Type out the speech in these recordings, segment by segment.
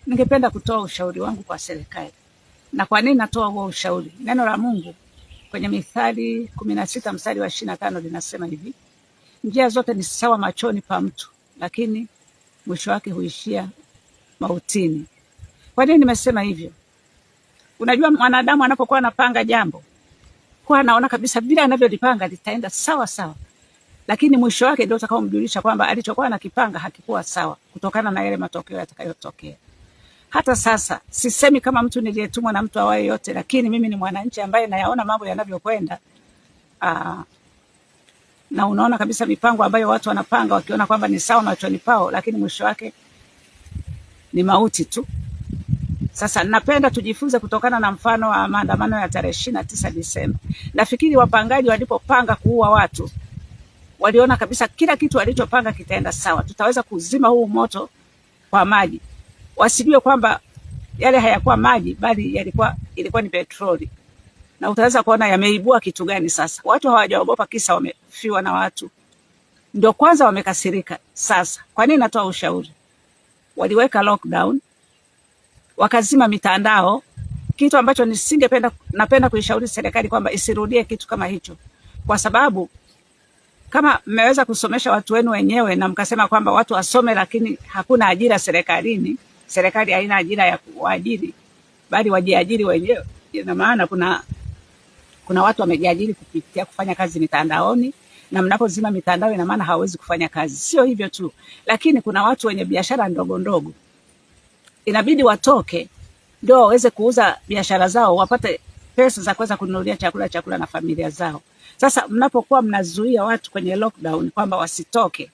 Ningependa kutoa ushauri wangu kwa serikali. Na kwa nini natoa huo ushauri? Neno la Mungu kwenye Mithali 16 mstari wa 25 linasema hivi: njia zote ni sawa machoni pa mtu, lakini mwisho wake huishia mautini. Kwa nini nimesema hivyo? Unajua, mwanadamu anapokuwa anapanga jambo, kwa anaona kabisa vile anavyolipanga litaenda sawa sawa, lakini mwisho wake ndio utakaomjulisha kwamba alichokuwa anakipanga hakikuwa sawa, kutokana na yale matokeo yatakayotokea. Hata sasa sisemi kama mtu niliyetumwa na mtu awaye yote, lakini mimi ni mwananchi ambaye nayaona mambo yanavyokwenda. Na unaona kabisa mipango ambayo watu wanapanga wakiona kwamba ni sawa machoni pao, lakini mwisho wake ni mauti tu. Sasa napenda tujifunze kutokana na mfano wa maandamano ya tarehe 29 Disemba. Nafikiri wapangaji walipopanga kuua watu waliona kabisa kila kitu walichopanga kitaenda sawa, tutaweza kuzima huu moto kwa maji. Wasijue kwamba yale hayakuwa maji, bali ilikuwa ni petroli. Na utaweza kuona yameibua kitu gani sasa. Watu hawajaogopa kisa wamefiwa na watu, ndio kwanza wamekasirika. Sasa kwa nini natoa ushauri? Waliweka lockdown, wakazima mitandao, kitu ambacho napenda kuishauri serikali kwamba isirudie kitu kama hicho, kwa sababu kama mmeweza kusomesha watu wenu wenyewe na mkasema kwamba watu wasome lakini hakuna ajira serikalini, serikali haina ajira ya kuajiri bali wajiajiri wenyewe. Ina maana kuna watu wamejiajiri kupitia kufanya kazi mitandaoni, na mnapozima mitandao ina maana hawawezi kufanya kazi. Sio hivyo tu, lakini kuna watu wenye biashara ndogo ndogo inabidi watoke ndio waweze kuuza biashara zao, wapate pesa za kuweza kununulia chakula na familia zao. Sasa mnapokuwa mnazuia watu kwenye lockdown kwamba wasitoke,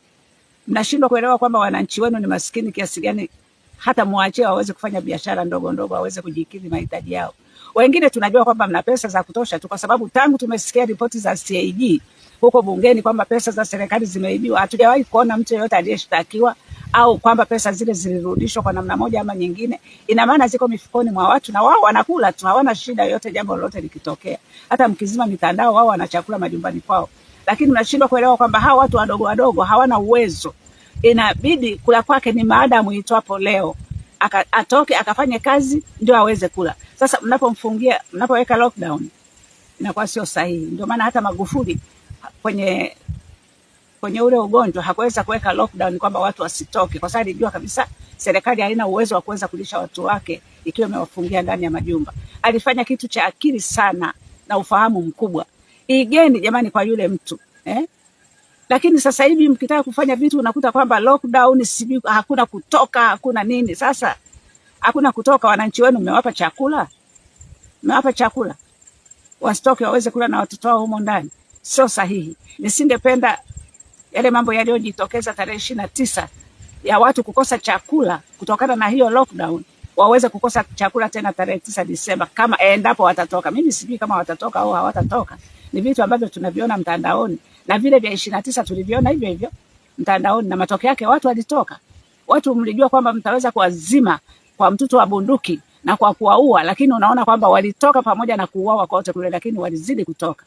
mnashindwa kuelewa kwamba wananchi wenu ni maskini kiasi gani hata muachie waweze kufanya biashara ndogo ndogo, waweze kujikidhi mahitaji yao. Wengine tunajua kwamba mna pesa za kutosha tu, kwa sababu tangu tumesikia ripoti za CAG huko bungeni kwamba pesa za serikali zimeibiwa, hatujawahi kuona mtu yeyote aliyeshtakiwa au kwamba pesa zile zilirudishwa kwa namna moja ama nyingine. Ina maana ziko mifukoni mwa watu na wao wanakula tu, hawana shida yoyote jambo lolote likitokea. Hata mkizima mitandao, wao wana chakula majumbani kwao. Lakini mnashindwa kuelewa kwamba hao watu wadogo wadogo hawana uwezo. Inabidi kula kwake ni maadamu itwapo leo atoke akafanye kazi ndio aweze kula. Sasa mnapoweka lockdown inakuwa sio sahihi. Ndio maana hata Magufuli kwenye ule ugonjwa hakuweza kuweka lockdown kwamba watu wasitoke, kwa sababu alijua kabisa serikali haina uwezo wa kuweza kulisha watu wake ikiwa imewafungia ndani ya majumba. Alifanya kitu cha akili sana na ufahamu mkubwa. Igeni jamani kwa yule mtu Lakini sasa hivi mkitaka kufanya vitu unakuta kwamba lockdown, hakuna kutoka, hakuna nini. Sasa hakuna kutoka, wananchi wenu mmewapa chakula? Mmewapa chakula wasitoke waweze kula na watoto wao humo ndani? Sio sahihi. Nisingependa yale mambo yaliyojitokeza tarehe 29 ya watu kukosa chakula kutokana na hiyo lockdown, waweze kukosa chakula tena tarehe 9 Disemba kama endapo watatoka. Mimi sijui kama watatoka au hawatatoka. Ni vitu ambavyo tunaviona mtandaoni, na vile vya 29 tuliviona hivyo hivyo mtandaoni, na matokeo yake watu walitoka. Watu mlijua kwamba mtaweza kuwazima kwa mtutu wa bunduki na kwa kuwaua, lakini unaona kwamba walitoka pamoja na kuuawa kote kule, lakini walizidi kutoka.